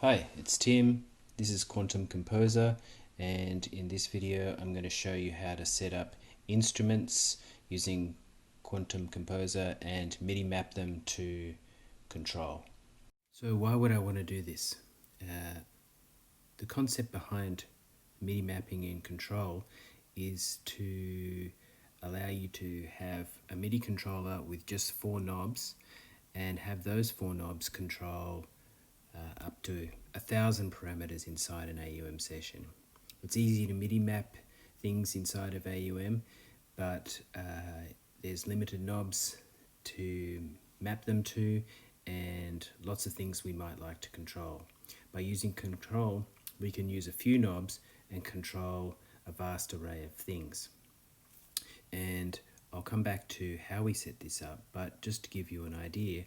Hi, it's Tim. This is Quantum Composer, and in this video I'm going to show you how to set up instruments using Quantum Composer and MIDI map them to control. So why would I want to do this? The concept behind MIDI mapping in control is to allow you to have a MIDI controller with just 4 knobs and have those 4 knobs control up to 1,000 parameters inside an AUM session. It's easy to MIDI map things inside of AUM, but there's limited knobs to map them to and lots of things we might like to control. By using control, we can use a few knobs and control a vast array of things. And I'll come back to how we set this up, but just to give you an idea,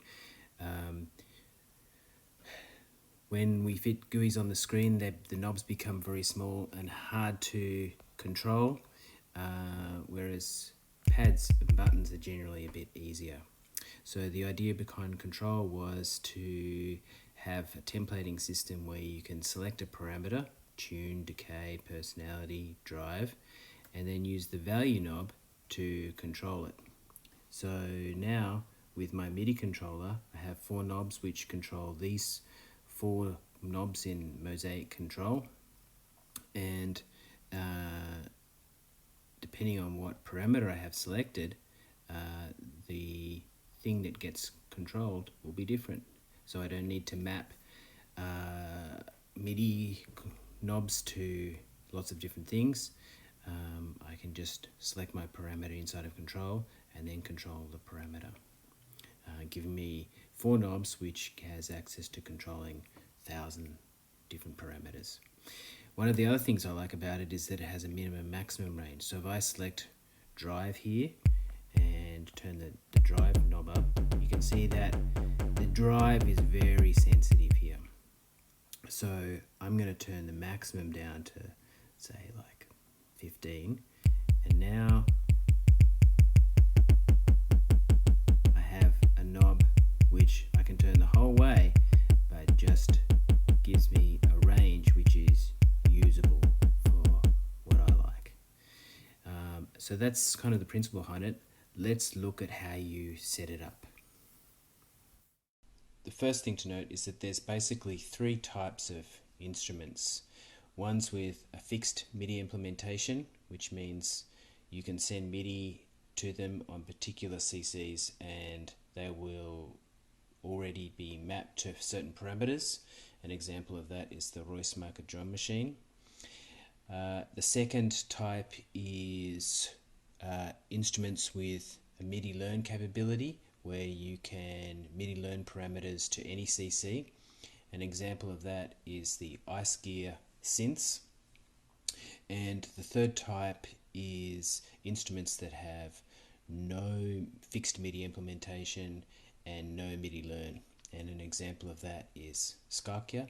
when we fit GUIs on the screen, the knobs become very small and hard to control, whereas pads and buttons are generally a bit easier. So the idea behind control was to have a templating system where you can select a parameter, tune, decay, personality, drive, and then use the value knob to control it. So now with my MIDI controller, I have 4 knobs which control these 4 knobs in mosaic control, and depending on what parameter I have selected, the thing that gets controlled will be different. So I don't need to map MIDI knobs to lots of different things. I can just select my parameter inside of control and then control the parameter, giving me 4 knobs which has access to controlling 1,000 different parameters. One of the other things I like about it is that it has a minimum maximum range. So if I select drive here and turn the drive knob up, you can see that the drive is very sensitive here. So I'm going to turn the maximum down to say like 15, and now I have a knob which I can turn the whole way, but just gives me a range which is usable for what I like. So that's kind of the principle behind it. Let's look at how you set it up. The first thing to note is that there's basically 3 types of instruments. One's with a fixed MIDI implementation, which means you can send MIDI to them on particular CCs and they will already be mapped to certain parameters. An example of that is the Royce Marker drum machine. The second type is instruments with a MIDI learn capability, where you can MIDI learn parameters to any CC. An example of that is the Ice Gear synths. And the third type is instruments that have no fixed MIDI implementation and no MIDI learn. And an example of that is Skarkia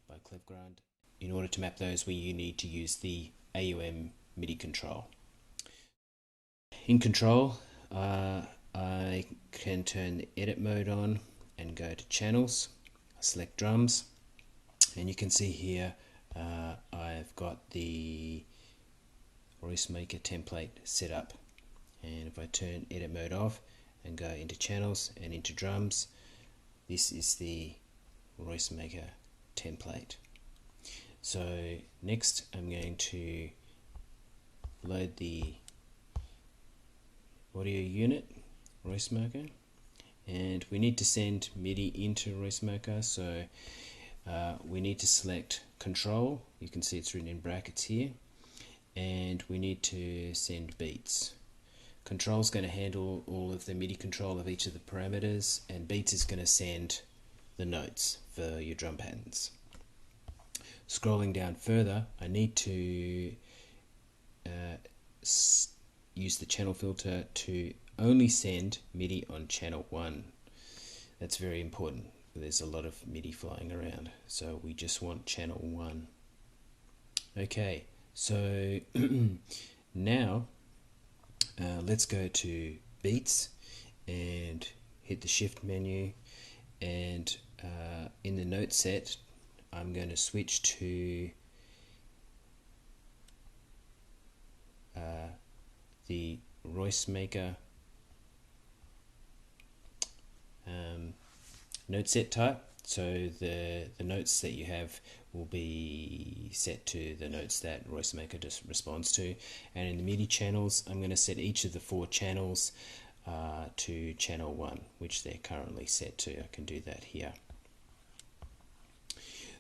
by Clevgrand. In order to map those, you need to use the AUM MIDI control. In control, I can turn the edit mode on and go to channels, select drums, and you can see here I've got the Royce Maker template set up. And if I turn edit mode off and go into channels and into drums, this is the Royce Maker template. So next I'm going to load the audio unit, Royce Maker, and we need to send MIDI into Royce Maker, so we need to select control. You can see it's written in brackets here, and we need to send beats. Control is going to handle all of the MIDI control of each of the parameters, and beats is going to send the notes for your drum patterns. Scrolling down further, I need to use the channel filter to only send MIDI on channel 1. That's very important. There's a lot of MIDI flying around, so we just want channel 1. Okay, so now let's go to beats and hit the shift menu, and in the note set I'm going to switch to the Royce Maker note set type. So the notes that you have will be set to the notes that Royce Maker just responds to. And in the MIDI channels, I'm going to set each of the 4 channels to channel 1, which they're currently set to. I can do that here.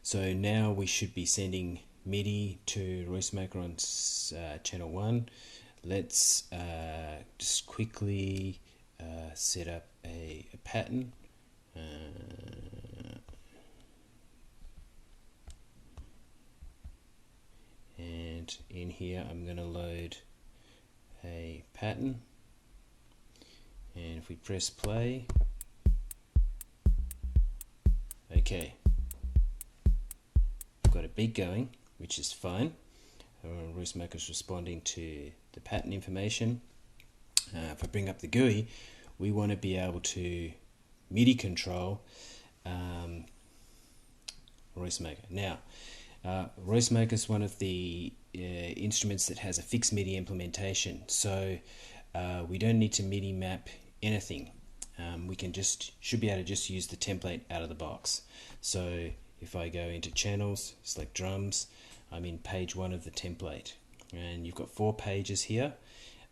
So now we should be sending MIDI to Royce Maker on channel 1. Let's just quickly set up a pattern. And in here I'm going to load a pattern, and if we press play, okay, I've got a beat going, which is fine. Royce Maker is responding to the pattern information. If I bring up the GUI, we want to be able to MIDI control Royce Maker. Now, Royce Maker is one of the instruments that has a fixed MIDI implementation, so we don't need to MIDI map anything. We can should be able to just use the template out of the box. So if I go into channels, select drums, I'm in page 1 of the template, and you've got 4 pages here,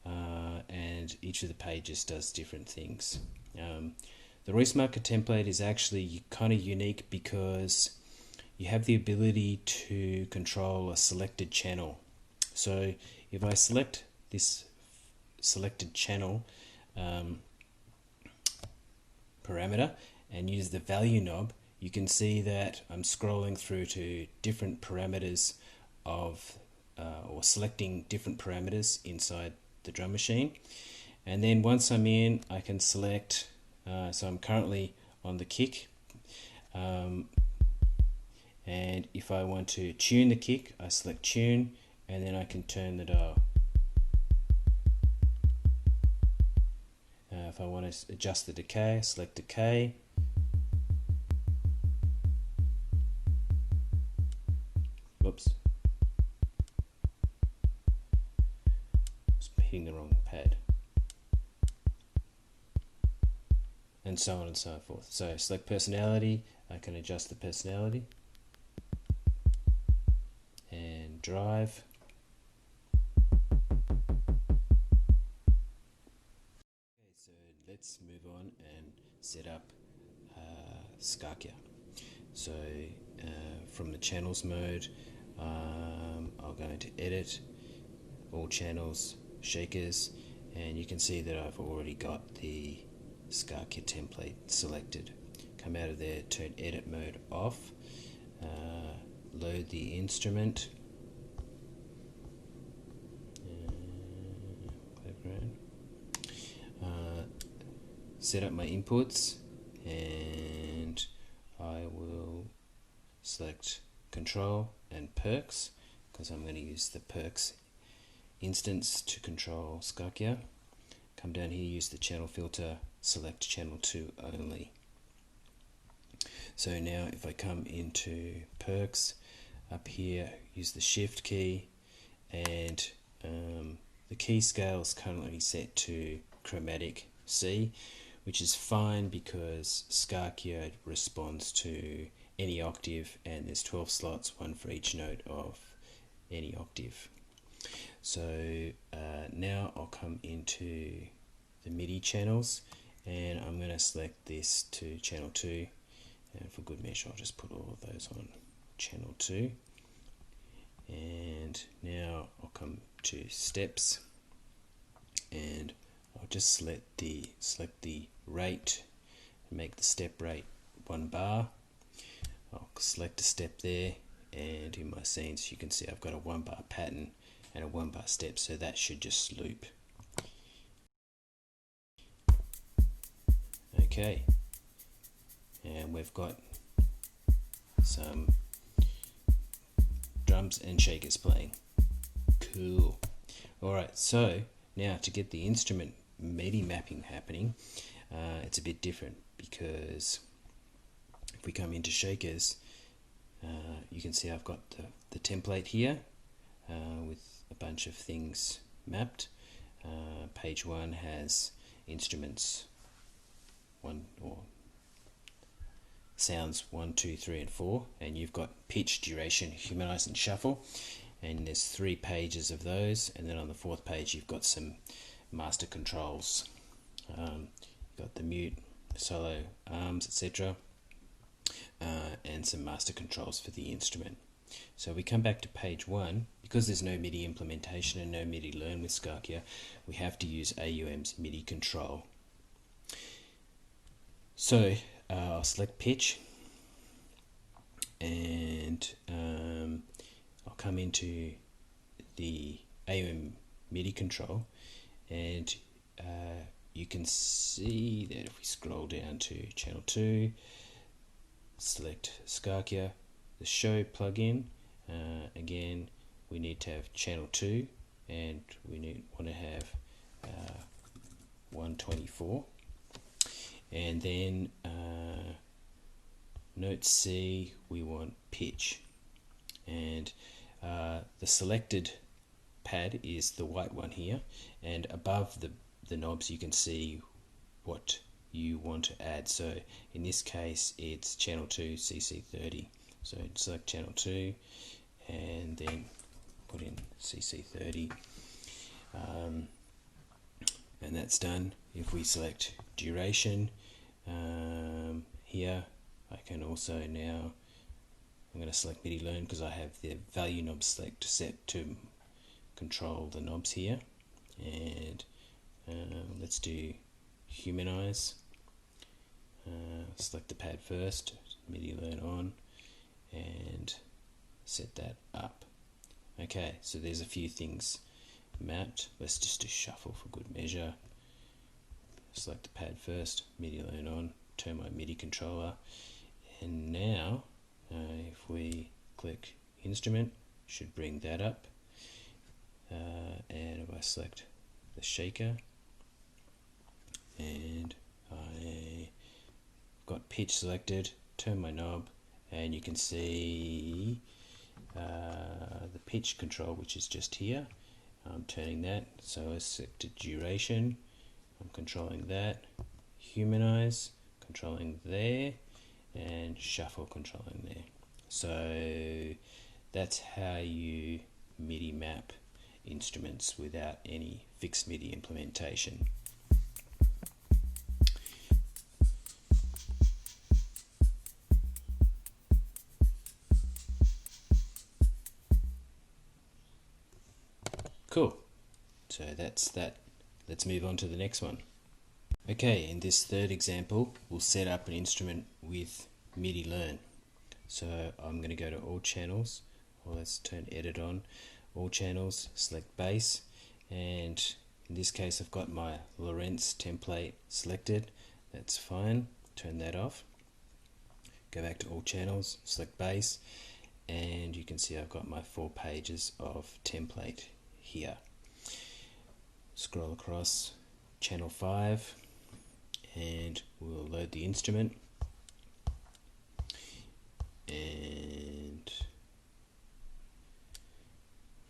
and each of the pages does different things. The Royce Maker template is actually kind of unique because you have the ability to control a selected channel. So if I select this selected channel parameter and use the value knob, you can see that I'm scrolling through to different parameters of or selecting different parameters inside the drum machine. And then once I'm in, I can select, so I'm currently on the kick, and if I want to tune the kick, I select tune, and then I can turn the dial. If I want to adjust the decay, I select decay. Whoops. Just hitting the wrong pad. And so on and so forth. So select personality, I can adjust the personality. And drive. Okay, so let's move on and set up Scarkia. So from the channels mode, I'll go into edit, all channels, shakers, and you can see that I've already got the Scarkia template selected. Come out of there, turn edit mode off, load the instrument, set up my inputs, and I will select control and perks because I'm going to use the perks instance to control Scarkia. Come down here, use the channel filter, select channel 2 only. So now if I come into perks, up here use the shift key, and the key scale is currently set to chromatic C, which is fine because Scarkia responds to any octave, and there's 12 slots, 1 for each note of any octave. So now I'll come into the MIDI channels, and I'm going to select this to channel 2, and for good measure I'll just put all of those on channel 2. And now I'll come to steps, and I'll just select the rate and make the step rate 1 bar. I'll select a step there, and in my scenes you can see I've got a 1 bar pattern and a 1 bar step, so that should just loop. Okay, and we've got some drums and shakers playing. Cool. Alright, so now to get the instrument MIDI mapping happening, it's a bit different, because if we come into shakers, You can see I've got the template here with a bunch of things mapped. Page 1 has instruments 1 or sounds 1, 2, 3 and 4, and you've got pitch, duration, humanize and shuffle, and there's 3 pages of those, and then on the 4th page you've got some master controls. You've got the mute, solo, arms, etc., and some master controls for the instrument. So we come back to page 1. Because there's no MIDI implementation and no MIDI learn with Scarkia, we have to use AUM's MIDI Control. So I'll select pitch, and I'll come into the AUM MIDI Control, and you can see that if we scroll down to channel 2, select Scarkia, the show plugin, again we need to have channel 2, and we want to have 124, and then note C, we want pitch, and the selected pad is the white one here, and above the knobs you can see what you want to add. So in this case it's channel 2 CC30, so select channel 2 and then put in CC30, and that's done. If we select duration here, I can also now, I'm going to select MIDI learn because I have the value knob select set to control the knobs here, and let's do humanize. Select the pad first, MIDI learn on, and set that up. Okay, so there's a few things mapped. Let's just do shuffle for good measure. Select the pad first, MIDI learn on, turn my MIDI controller, and now if we click instrument, should bring that up, and if I select the shaker, and I got pitch selected, turn my knob, and you can see the pitch control, which is just here. I'm turning that, so I selected duration, I'm controlling that, humanize, controlling there, and shuffle controlling there. So that's how you MIDI map instruments without any fixed MIDI implementation. Cool. So that's that. Let's move on to the next one. Okay, in this third example, we'll set up an instrument with MIDI learn. So I'm going to go to all channels, or let's turn edit on, all channels, select bass, and in this case I've got my Lorentz template selected. That's fine. Turn that off. Go back to all channels, select bass, and you can see I've got my 4 pages of template here. Scroll across channel 5 and we'll load the instrument, and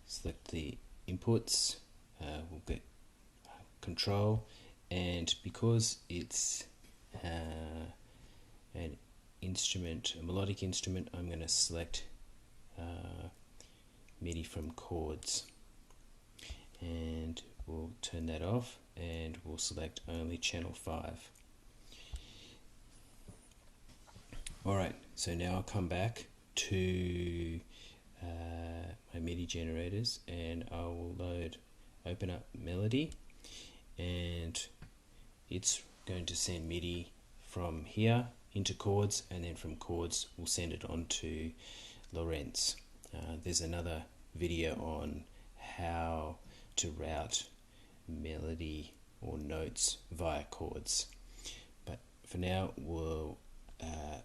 select the inputs. We'll get control, and because it's an instrument, a melodic instrument, I'm going to select MIDI from chords, and we'll turn that off and we'll select only channel 5. Alright, so now I'll come back to my MIDI generators, and I will open up Melody, and it's going to send MIDI from here into chords, and then from chords we'll send it on to Lorentz. There's another video on how to route melody or notes via chords, but for now we'll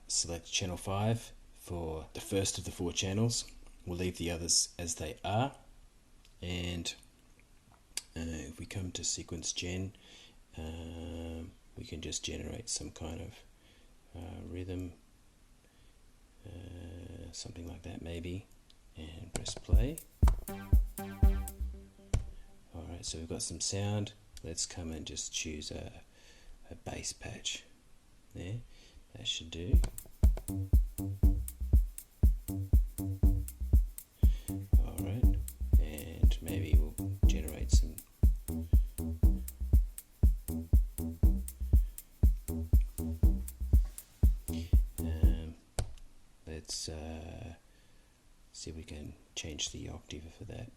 select channel 5 for the first of the 4 channels. We'll leave the others as they are, and if we come to sequence gen, we can just generate some kind of rhythm, something like that maybe, and press play. Alright, so we've got some sound. Let's come and just choose a bass patch there. That should do. Alright, and maybe we'll generate some let's see if we can change the octave for that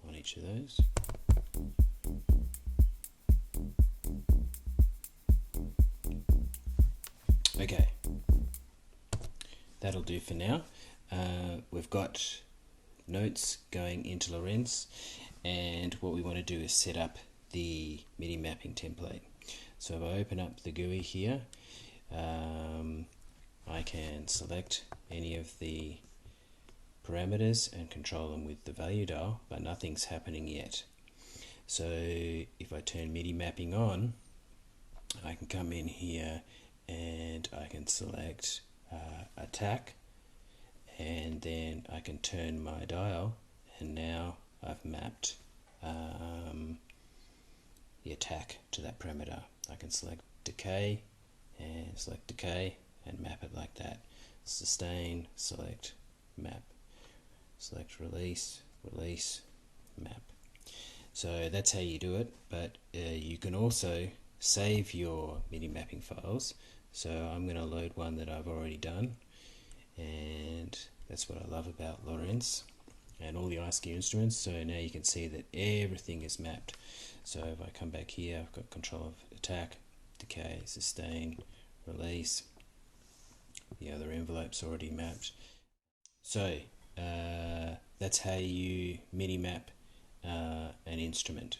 on each of those. Okay, that'll do for now. We've got notes going into Lorenz, and what we want to do is set up the MIDI mapping template. So if I open up the GUI here, I can select any of the parameters and control them with the value dial, but nothing's happening yet. So if I turn MIDI mapping on, I can come in here and I can select attack, and then I can turn my dial, and now I've mapped the attack to that parameter. I can select decay and select decay and map it like that. Sustain, select, map, select release, release, map. So that's how you do it, but you can also save your MIDI mapping files. So I'm going to load one that I've already done, and that's what I love about Lorenz and all the iSKU instruments. So now you can see that everything is mapped. So if I come back here, I've got control of attack, decay, sustain, release. The other envelope's already mapped. So that's how you MIDI map an instrument.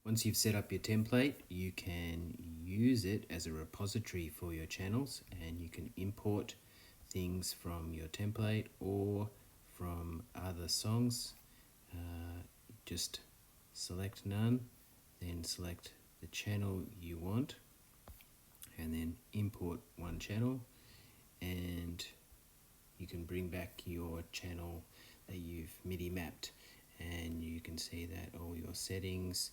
Once you've set up your template, you can use it as a repository for your channels, and you can import things from your template or from other songs. Just select none, then select the channel you want, and then import one channel, and you can bring back your channel that you've MIDI mapped, and you can see that all your settings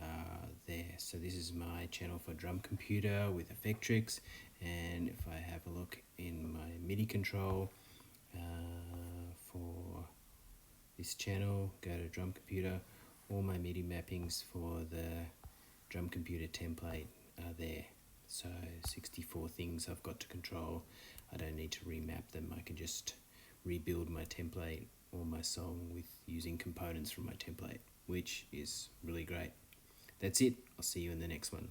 are there. So this is my channel for drum computer with Effectrix, and if I have a look in my MIDI control for this channel, go to drum computer, all my MIDI mappings for the drum computer template are there. So 64 things I've got to control. I don't need to remap them. I can just rebuild my template or my song with using components from my template, which is really great. That's it. I'll see you in the next one.